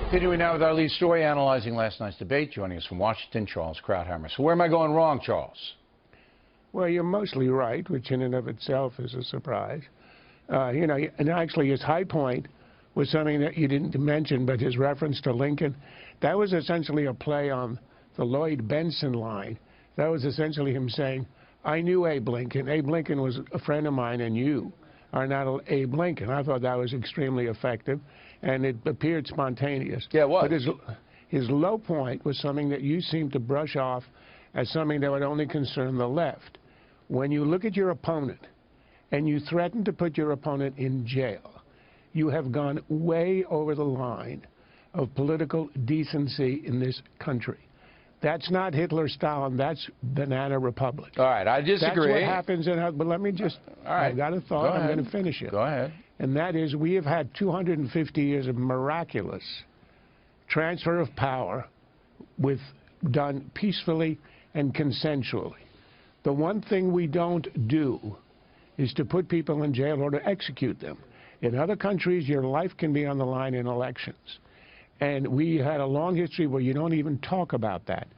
Continuing now with our lead story, analyzing last night's debate. Joining us from Washington, Charles Krauthammer. So where am I going wrong, Charles? Well, you're mostly right, which in and of itself is a surprise. And actually his high point was something that you didn't mention, but his reference to Lincoln. That was essentially a play on the Lloyd Benson line. That was essentially him saying, I knew Abe Lincoln. Abe Lincoln was a friend of mine, and you are not Abe Lincoln. I thought that was extremely effective, and it appeared spontaneous. Yeah, it was. But his low point was something that you seem to brush off as something that would only concern the left. When you look at your opponent and you threaten to put your opponent in jail, you have gone way over the line of political decency in this country. That's not Hitler, Stalin. That's banana republic. All right, I disagree. That's what happens in. But let me just. All right. I've got a thought. I'm going to finish it. Go ahead. And that is, we have had 250 years of miraculous transfer of power, done peacefully and consensually. The one thing we don't do is to put people in jail or to execute them. In other countries, your life can be on the line in elections. And we had a long history where you don't even talk about that.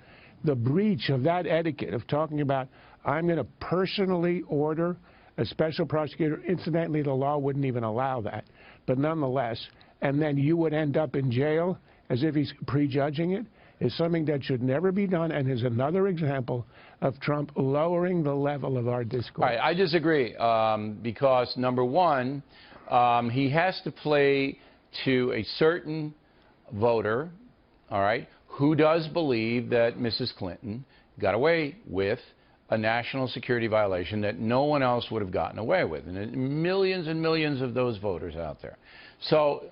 The breach of that etiquette of talking about, I'm going to personally order a special prosecutor. Incidentally, the law wouldn't even allow that. But nonetheless, and then you would end up in jail as if he's prejudging it, is something that should never be done, and is another example of Trump lowering the level of our discourse. All right, I disagree, because, number one, he has to play to a certain voter, all right, who does believe that Mrs. Clinton got away with a national security violation that no one else would have gotten away with. And millions and millions of those voters out there. So,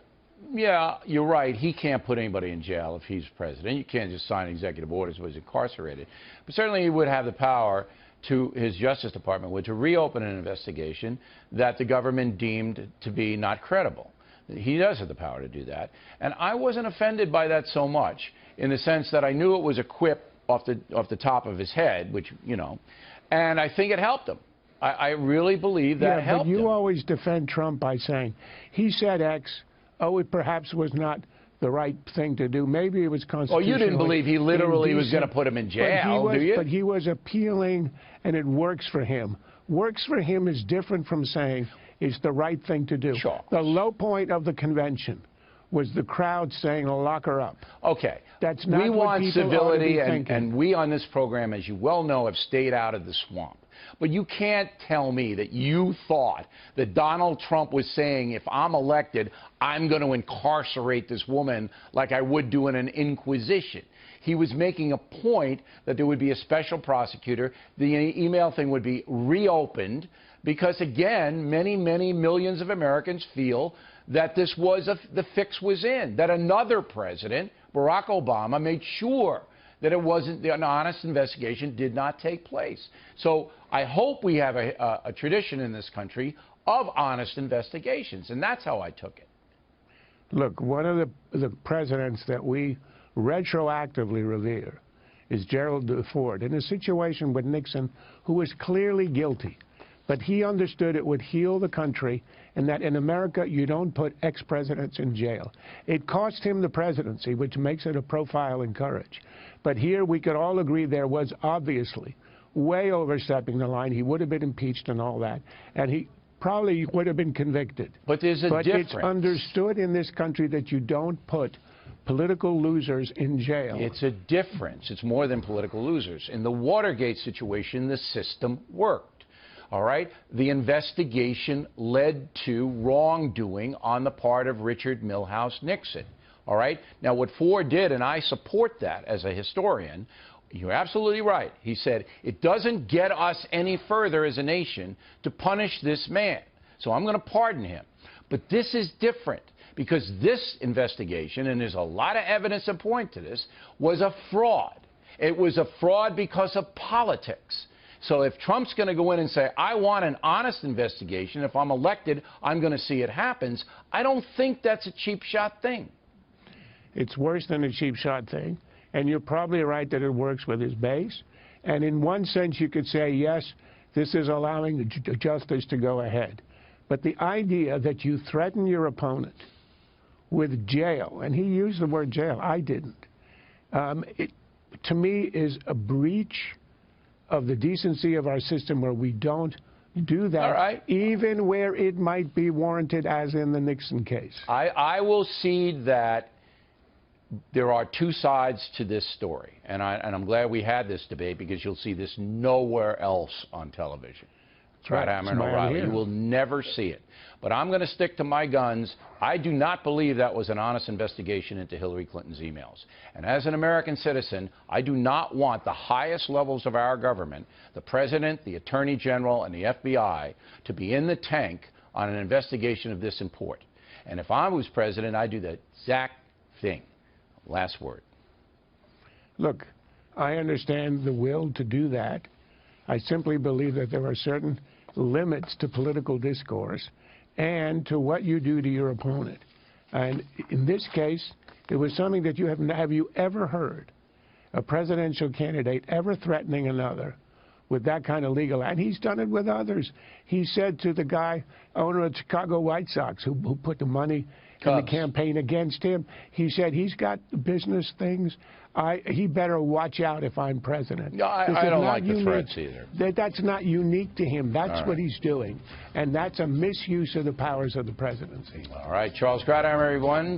yeah, you're right. He can't put anybody in jail if he's president. You can't just sign executive orders where he's incarcerated. But certainly he would have the power to his Justice Department to reopen an investigation that the government deemed to be not credible. He does have the power to do that. And I wasn't offended by that so much in the sense that I knew it was a quip off the top of his head, which, you know, and I think it helped him. I really believe that helped him. But you always defend Trump by saying, he said X, oh, it perhaps was not the right thing to do. Maybe it was constitutional. Oh, you didn't believe he literally was going to put him in jail, do you? But he was appealing, and it works for him. Works for him is different from saying it's the right thing to do. Sure. The low point of the convention was the crowd saying, lock her up. Okay. That's not we what want people civility, ought to be thinking. and we on this program, as you well know, have stayed out of the swamp. But you can't tell me that you thought that Donald Trump was saying, if I'm elected, I'm going to incarcerate this woman like I would do in an inquisition. He was making a point that there would be a special prosecutor. The email thing would be reopened because, again, many, many millions of Americans feel that this was the fix was in, that another president, Barack Obama, made sure that it wasn't, an honest investigation did not take place. So I hope we have a tradition in this country of honest investigations, and that's how I took it. Look, one of the presidents that we retroactively revere is Gerald Ford, in a situation with Nixon, who was clearly guilty. But he understood it would heal the country, and that in America you don't put ex-presidents in jail. It cost him the presidency, which makes it a profile in courage. But here we could all agree there was obviously way overstepping the line. He would have been impeached and all that, and he probably would have been convicted. But there's a difference. It's understood in this country that you don't put political losers in jail. It's a difference. It's more than political losers. In the Watergate situation, the system worked. All right? The investigation led to wrongdoing on the part of Richard Milhous Nixon. All right? Now, what Ford did, and I support that as a historian, you're absolutely right. He said, it doesn't get us any further as a nation to punish this man. So I'm going to pardon him. But this is different because this investigation, and there's a lot of evidence to point to this, was a fraud. It was a fraud because of politics. So if Trump's going to go in and say, I want an honest investigation, if I'm elected, I'm going to see it happens, I don't think that's a cheap shot thing. It's worse than a cheap shot thing. And you're probably right that it works with his base. And in one sense, you could say, yes, this is allowing the justice to go ahead. But the idea that you threaten your opponent with jail, and he used the word jail, I didn't, it, to me, is a breach of the decency of our system where we don't do that, All right. even where it might be warranted, as in the Nixon case. I will cede that there are two sides to this story, and I'm glad we had this debate because you'll see this nowhere else on television. Right. Gradheimer and It's why I'm O'Reilly. here. You will never see it. But I'm going to stick to my guns. I do not believe that was an honest investigation into Hillary Clinton's emails. And as an American citizen, I do not want the highest levels of our government, the President, the Attorney General, and the FBI, to be in the tank on an investigation of this import. And if I was President, I'd do the exact thing. Last word. Look, I understand the will to do that. I simply believe that there are certain limits to political discourse and to what you do to your opponent. And in this case, it was something that have you ever heard a presidential candidate ever threatening another with that kind of legal, and he's done it with others. He said to the guy, owner of Chicago White Sox, who put the money in the campaign against him, he said he's got business things. He better watch out if I'm president. No, I don't like the threats either. That's not unique to him. That's what he's doing. And that's a misuse of the powers of the presidency. All right, Charles Gradheimer, everyone.